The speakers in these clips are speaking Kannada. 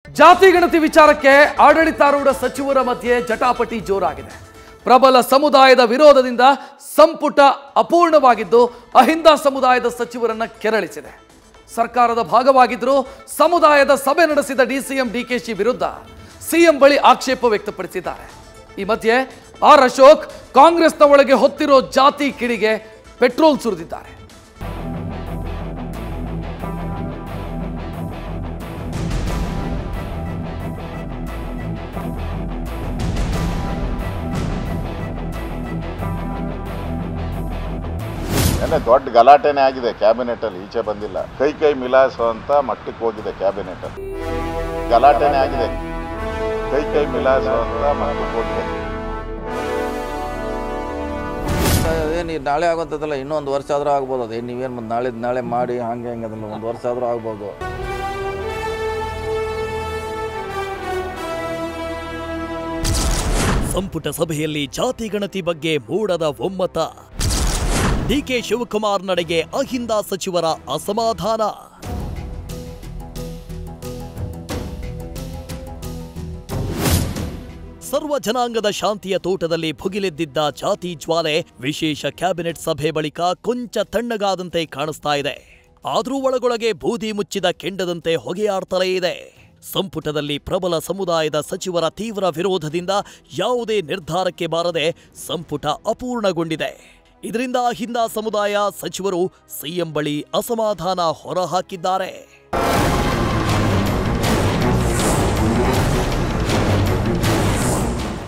ಜಾತಿ ಗಣತಿ ವಿಚಾರಕ್ಕೆ ಆಡಳಿತಾರೂಢ ಸಚಿವರ ಮಧ್ಯೆ ಜಟಾಪಟಿ ಜೋರಾಗಿದೆ. ಪ್ರಬಲ ಸಮುದಾಯದ ವಿರೋಧದಿಂದ ಸಂಪುಟ ಅಪೂರ್ಣವಾಗಿದ್ದು ಅಹಿಂದ ಸಮುದಾಯದ ಸಚಿವರನ್ನ ಕೆರಳಿಸಿದೆ. ಸರ್ಕಾರದ ಭಾಗವಾಗಿದ್ದರೂ ಸಮುದಾಯದ ಸಭೆ ನಡೆಸಿದ ಡಿಸಿಎಂ ಡಿಕೆಶಿ ವಿರುದ್ಧ ಸಿಎಂ ಬಳಿ ಆಕ್ಷೇಪ ವ್ಯಕ್ತಪಡಿಸಿದ್ದಾರೆ. ಈ ಮಧ್ಯೆ ಆರ್ ಅಶೋಕ್ ಕಾಂಗ್ರೆಸ್ನ ಒಳಗೆ ಹೊತ್ತಿರೋ ಜಾತಿ ಕಿಡಿಗೆ ಪೆಟ್ರೋಲ್ ಸುರಿದಿದ್ದಾರೆ. ದೊಡ್ಡ ಗಲಾಟೆನೇ ಆಗಿದೆ ಕ್ಯಾಬಿನೆಟ್ ಅಲ್ಲಿ, ಈಚೆ ಬಂದಿಲ್ಲ. ಕೈ ಮಿಲಾಯಿಸುವಂತ ಮಟ್ಟಕ್ಕೆ ಹೋಗಿದೆ ಕ್ಯಾಬಿನೆಟ್ ಅಲ್ಲಿ. ಗಲಾಟೆನೇ ಆಗಿದೆ, ಕೈ ಮಿಲಾಯಿಸುವಂತ ಮಟ್ಟಕ್ಕೆ ಹೋಗಿದೆ. ಏನು ನಾಳೆ ಆಗುವಂಥದ್ದಲ್ಲ, ಇನ್ನೊಂದು ವರ್ಷ ಆದರೂ ಆಗ್ಬೋದು. ಅದೇನು ನೀವೇನು ನಾಳೆ ಮಾಡಿ ಹಂಗೆ ಅದನ್ನು ಒಂದು ವರ್ಷ ಆದರೂ ಆಗ್ಬೋದು. ಸಂಪುಟ ಸಭೆಯಲ್ಲಿ ಜಾತಿ ಗಣತಿ ಬಗ್ಗೆ ಮೂಡದ ಒಮ್ಮತ. ಡಿಕೆ ಶಿವಕುಮಾರ್ ನಡೆಗೆ ಅಹಿಂದ ಸಚಿವರ ಅಸಮಾಧಾನ. ಸರ್ವ ಜನಾಂಗದ ಶಾಂತಿಯ ತೋಟದಲ್ಲಿ ಭುಗಿಲೆದ್ದಿದ್ದ ಜಾತಿ ಜ್ವಾಲೆ ವಿಶೇಷ ಕ್ಯಾಬಿನೆಟ್ ಸಭೆ ಬಳಿಕ ಕೊಂಚ ತಣ್ಣಗಾದಂತೆ ಕಾಣಿಸ್ತಾ ಇದೆ. ಆದರೂ ಒಳಗೊಳಗೆ ಬೂದಿ ಮುಚ್ಚಿದ ಕೆಂಡದಂತೆ ಹೊಗೆಯಾಡ್ತಲೇ ಇದೆ. ಸಂಪುಟದಲ್ಲಿ ಪ್ರಬಲ ಸಮುದಾಯದ ಸಚಿವರ ತೀವ್ರ ವಿರೋಧದಿಂದ ಯಾವುದೇ ನಿರ್ಧಾರಕ್ಕೆ ಬಾರದೆ ಸಂಪುಟ ಅಪೂರ್ಣಗೊಂಡಿದೆ. ಇದರಿಂದ ಅಹಿಂದ ಸಮುದಾಯ ಸಚಿವರು ಸಿಎಂ ಬಳಿ ಅಸಮಾಧಾನ ಹೊರಹಾಕಿದ್ದಾರೆ.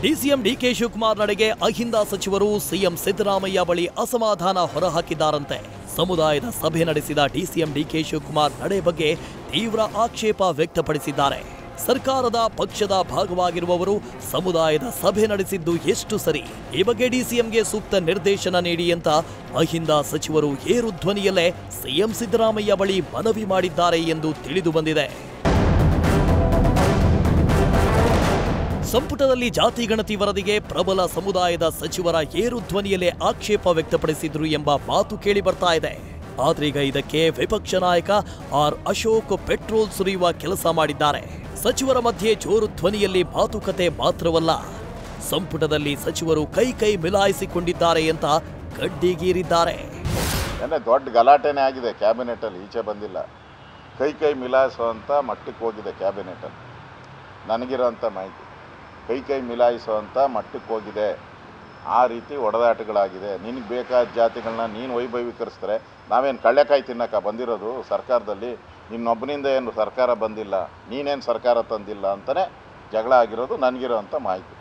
ಡಿಸಿಎಂ ಡಿಕೆ ಶಿವಕುಮಾರ್ ನಡೆಗೆ ಅಹಿಂದ ಸಚಿವರು ಸಿಎಂ ಸಿದ್ದರಾಮಯ್ಯ ಬಳಿ ಅಸಮಾಧಾನ ಹೊರಹಾಕಿದ್ದಾರಂತೆ. ಸಮುದಾಯದ ಸಭೆ ನಡೆಸಿದ ಡಿಸಿಎಂ ಡಿಕೆ ಶಿವಕುಮಾರ್ ನಡೆ ಬಗ್ಗೆ ತೀವ್ರ ಆಕ್ಷೇಪ ವ್ಯಕ್ತಪಡಿಸಿದ್ದಾರೆ. ಸರ್ಕಾರದ ಪಕ್ಷದ ಭಾಗವಾಗಿರುವವರು ಸಮುದಾಯದ ಸಭೆ ನಡೆಸಿದ್ದು ಎಷ್ಟು ಸರಿ, ಈ ಬಗ್ಗೆ ಡಿಸಿಎಂಗೆ ಸೂಕ್ತ ನಿರ್ದೇಶನ ನೀಡಿ ಅಂತ ಅಹಿಂದ ಸಚಿವರು ಏರು ಧ್ವನಿಯಲ್ಲೇ ಸಿಎಂ ಸಿದ್ದರಾಮಯ್ಯ ಬಳಿ ಮನವಿ ಮಾಡಿದ್ದಾರೆ ಎಂದು ತಿಳಿದು ಬಂದಿದೆ. ಸಂಪುಟದಲ್ಲಿ ಜಾತಿ ಗಣತಿ ವರದಿಗೆ ಪ್ರಬಲ ಸಮುದಾಯದ ಸಚಿವರ ಏರು ಧ್ವನಿಯಲ್ಲೇ ಆಕ್ಷೇಪ ವ್ಯಕ್ತಪಡಿಸಿದ್ರು ಎಂಬ ಮಾತು ಕೇಳಿ ಬರ್ತಾ ಇದೆ. ಆದ್ರೀಗ ಇದಕ್ಕೆ ವಿಪಕ್ಷ ನಾಯಕ ಆರ್ ಅಶೋಕ್ ಪೆಟ್ರೋಲ್ ಸುರಿಯುವ ಕೆಲಸ ಮಾಡಿದ್ದಾರೆ. ಸಚಿವರ ಮಧ್ಯೆ ಜೋರು ಧ್ವನಿಯಲ್ಲಿ ಮಾತುಕತೆ ಮಾತ್ರವಲ್ಲ, ಸಂಪುಟದಲ್ಲಿ ಸಚಿವರು ಕೈ ಮಿಲಾಯಿಸಿಕೊಂಡಿದ್ದಾರೆ ಅಂತ ಗಡ್ಡಿಗೀರಿದ್ದಾರೆ. ದೊಡ್ಡ ಗಲಾಟೆನೇ ಆಗಿದೆ ಕ್ಯಾಬಿನೆಟ್ ಅಲ್ಲಿ, ಈಚೆ ಬಂದಿಲ್ಲ. ಕೈ ಮಿಲಾಯಿಸುವಂತ ಮಟ್ಟಕ್ಕೆ ಹೋಗಿದೆ ಕ್ಯಾಬಿನೆಟ್ ಅಲ್ಲಿ. ನನಗಿರೋಂಥ ಮಾಹಿತಿ ಕೈ ಮಿಲಾಯಿಸುವಂಥ ಮಟ್ಟಕ್ಕೆ ಹೋಗಿದೆ. ಆ ರೀತಿ ಒಡೆದಾಟಗಳಾಗಿದೆ. ನಿನಗೆ ಬೇಕಾದ ಜಾತಿಗಳನ್ನ ನೀನು ವೈಭವೀಕರಿಸಿದ್ರೆ ನಾವೇನು ಕಳ್ಳೆಕಾಯಿ ತಿನ್ನಕ ಬಂದಿರೋದು ಸರ್ಕಾರದಲ್ಲಿ? ನಿನ್ನೊಬ್ಬನಿಂದ ಏನು ಸರ್ಕಾರ ಬಂದಿಲ್ಲ, ನೀನೇನು ಸರ್ಕಾರ ತಂದಿಲ್ಲ ಅಂತಲೇ ಜಗಳ ಆಗಿರೋದು ನನಗಿರೋಂಥ ಮಾಹಿತಿ.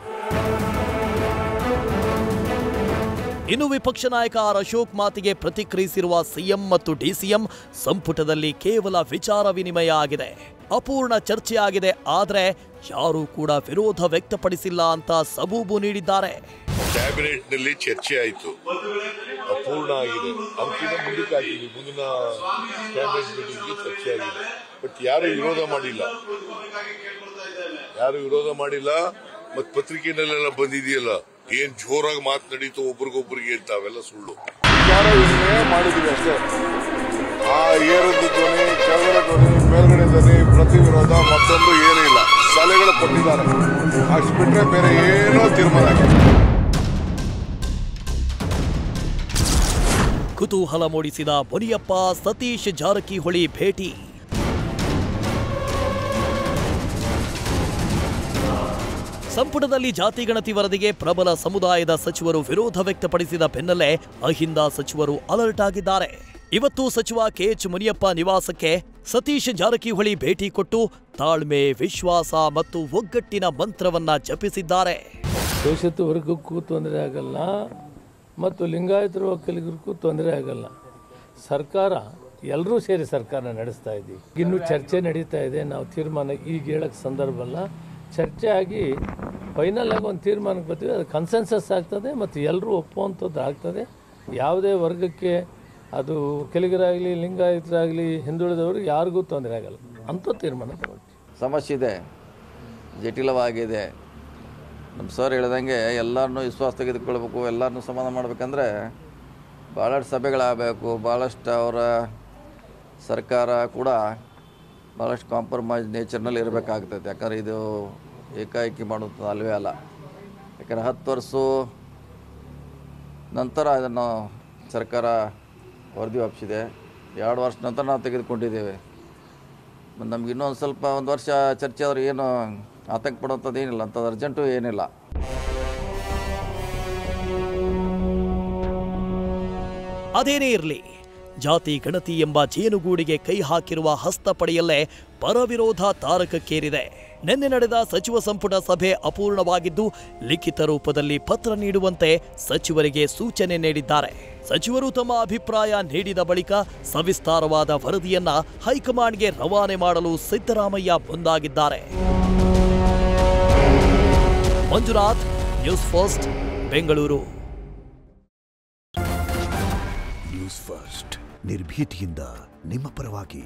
ಇನ್ನು ವಿಪಕ್ಷ ನಾಯಕ ಆರ್ ಅಶೋಕ್ ಮಾತಿಗೆ ಪ್ರತಿಕ್ರಿಯಿಸಿರುವ ಸಿಎಂ ಮತ್ತು ಡಿಸಿಎಂ, ಸಂಪುಟದಲ್ಲಿ ಕೇವಲ ವಿಚಾರ ವಿನಿಮಯ ಆಗಿದೆ, ಅಪೂರ್ಣ ಚರ್ಚೆ ಆಗಿದೆ, ಆದರೆ ಯಾರೂ ಕೂಡ ವಿರೋಧ ವ್ಯಕ್ತಪಡಿಸಿಲ್ಲ ಅಂತ ಸಬೂಬು ನೀಡಿದ್ದಾರೆ. ಕ್ಯಾಬಿನೆಟ್ ನಲ್ಲಿ ಚರ್ಚೆ ಆಯಿತು, ಅಪೂರ್ಣ ಆಗಿದೆ, ಅಂಕಿನ ಮುಂದಕ್ಕೆ ಹಾಕಿದ್ವಿ, ಮುಂದಿನ ಕ್ಯಾಬಿನೆಟ್ ಮೀಟಿಂಗ್ಗೆ ಚರ್ಚೆ ಆಗಿದೆ. ಬಟ್ ಯಾರು ವಿರೋಧ ಮಾಡಿಲ್ಲ. ಮತ್ ಪತ್ರಿಕೆನಲ್ಲೆಲ್ಲ ಬಂದಿದೆಯಲ್ಲ, ಏನ್ ಜೋರಾಗಿ ಮಾತನಾಡಿತು ಒಬ್ರಿಗೊಬ್ರಿಗೆ ಅಂತ, ಅವೆಲ್ಲ ಸುಳ್ಳು. ವಿಚಾರ ವಿನಿಮಯ ಮಾಡಿದ್ವಿ ಅಷ್ಟೇ. ಆ ಏರದ ಧ್ವನಿ, ಕೆಳಗಡೆ ಧ್ವನಿ, ಮೇಲ್ಗಡೆ ಧ್ವನಿ, ಪ್ರತಿ ವಿರೋಧ ಮತ್ತೊಂದು ಏನೂ ಇಲ್ಲ. ಸಲಹೆಗಳು ಕೊಟ್ಟಿದ್ದಾರೆ, ಅಷ್ಟು ಬಿಟ್ರೆ ಬೇರೆ ಏನೋ ತೀರ್ಮಾನ ಆಗಿದೆ. ಕುತೂಹಲ ಮೂಡಿಸಿದ ಮುನಿಯಪ್ಪ ಸತೀಶ್ ಜಾರಕಿಹೊಳಿ ಭೇಟಿ. ಸಂಪುಟದಲ್ಲಿ ಜಾತಿ ಗಣತಿ ವರದಿಗೆ ಪ್ರಬಲ ಸಮುದಾಯದ ಸಚಿವರು ವಿರೋಧ ವ್ಯಕ್ತಪಡಿಸಿದ ಬೆನ್ನಲ್ಲೇ ಅಹಿಂದ ಸಚಿವರು ಅಲರ್ಟ್ ಆಗಿದ್ದಾರೆ. ಇವತ್ತು ಸಚಿವ ಕೆಎಚ್ ಮುನಿಯಪ್ಪ ನಿವಾಸಕ್ಕೆ ಸತೀಶ್ ಜಾರಕಿಹೊಳಿ ಭೇಟಿ ಕೊಟ್ಟು ತಾಳ್ಮೆ, ವಿಶ್ವಾಸ ಮತ್ತು ಒಗ್ಗಟ್ಟಿನ ಮಂತ್ರವನ್ನ ಜಪಿಸಿದ್ದಾರೆ. ಶೋಷಿತ ವರ್ಗಕ್ಕೂ ತೊಂದರೆ ಆಗಲ್ಲ ಮತ್ತು ಲಿಂಗಾಯತರ ಒಕ್ಕಲಿಗರಿಗೂ ತೊಂದರೆ ಆಗಲ್ಲ. ಸರ್ಕಾರ ಎಲ್ಲರೂ ಸೇರಿ ಸರ್ಕಾರ ನಡೆಸ್ತಾ ಇದ್ದೀವಿ. ಇನ್ನೂ ಚರ್ಚೆ ನಡೀತಾ ಇದೆ. ನಾವು ತೀರ್ಮಾನ ಈಗ ಹೇಳಕ್ಕೆ ಸಂದರ್ಭ ಅಲ್ಲ. ಚರ್ಚೆ ಆಗಿ ಫೈನಲ್ ಆಗಿ ಒಂದು ತೀರ್ಮಾನಕ್ಕೆ ಬರ್ತೀವಿ. ಅದು ಕನ್ಸೆನ್ಸಸ್ ಆಗ್ತದೆ ಮತ್ತು ಎಲ್ಲರೂ ಒಪ್ಪುವಂಥದ್ದು ಆಗ್ತದೆ. ಯಾವುದೇ ವರ್ಗಕ್ಕೆ, ಅದು ಒಕ್ಕಲಿಗರಾಗಲಿ, ಲಿಂಗಾಯತರಾಗಲಿ, ಹಿಂದುಳಿದವರು ಯಾರಿಗೂ ತೊಂದರೆ ಆಗಲ್ಲ ಅಂತ ತೀರ್ಮಾನ ತಗೊಳ್ತೀವಿ. ಸಮಸ್ಯೆ ಇದೆ, ಜಟಿಲವಾಗಿದೆ. ನಮ್ಮ ಸರ್ ಹೇಳ್ದಂಗೆ ಎಲ್ಲರನ್ನೂ ವಿಶ್ವಾಸ ತೆಗೆದುಕೊಳ್ಬೇಕು, ಎಲ್ಲರನ್ನೂ ಸಮಾಧಾನ ಮಾಡಬೇಕಂದ್ರೆ ಭಾಳಷ್ಟು ಸಭೆಗಳಾಗಬೇಕು, ಭಾಳಷ್ಟು ಅವರ ಸರ್ಕಾರ ಕೂಡ ಭಾಳಷ್ಟು ಕಾಂಪ್ರಮೈಸ್ ನೇಚರ್ನಲ್ಲಿ ಇರಬೇಕಾಗ್ತೈತೆ. ಯಾಕಂದರೆ ಇದು ಏಕಾಏಕಿ ಮಾಡುವಂಥದ್ದು ಅಲ್ಲವೇ ಅಲ್ಲ. ಯಾಕಂದರೆ 10 ವರ್ಷ ನಂತರ ಅದನ್ನು ಸರ್ಕಾರ ವರದಿ ಒಪ್ಪಿಸಿದೆ. 2 ವರ್ಷ ನಂತರ ನಾವು ತೆಗೆದುಕೊಂಡಿದ್ದೇವೆ. ನಮ್ಗೆ ಇನ್ನೊಂದು ಸ್ವಲ್ಪ 1 ವರ್ಷ ಚರ್ಚೆ ಆದರೂ ಏನು ಆತಂಕ ಪಡುವಂಥದ್ದು ಏನಿಲ್ಲ, ಅಂಥದ್ದು ಅರ್ಜೆಂಟು ಏನಿಲ್ಲ. ಅದೇನೇ ಇರಲಿ, ಜಾತಿ ಗಣತಿ ಎಂಬ ಜೇನುಗೂಡಿಗೆ ಕೈ ಹಾಕಿರುವ ಹಸ್ತಪಡೆಯಲ್ಲೇ ಪರವಿರೋಧ ತಾರಕಕ್ಕೇರಿದೆ. ನಿನ್ನೆ ನಡೆದ ಸಚಿವ ಸಂಪುಟ ಸಭೆ ಅಪೂರ್ಣವಾಗಿದ್ದು ಲಿಖಿತ ರೂಪದಲ್ಲಿ ಪತ್ರ ನೀಡುವಂತೆ ಸಚಿವರಿಗೆ ಸೂಚನೆ ನೀಡಿದ್ದಾರೆ. ಸಚಿವರು ತಮ್ಮ ಅಭಿಪ್ರಾಯ ನೀಡಿದ ಬಳಿಕ ಸವಿಸ್ತಾರವಾದ ವರದಿಯನ್ನ ಹೈಕಮಾಂಡ್ಗೆ ರವಾನೆ ಮಾಡಲು ಸಿದ್ದರಾಮಯ್ಯ ಮುಂದಾಗಿದ್ದಾರೆ. Manjunath, news first, Bengaluru. News first ನಿರ್ಭೀತಿಯಿಂದ ನಿಮ್ಮ ಪರವಾಗಿ.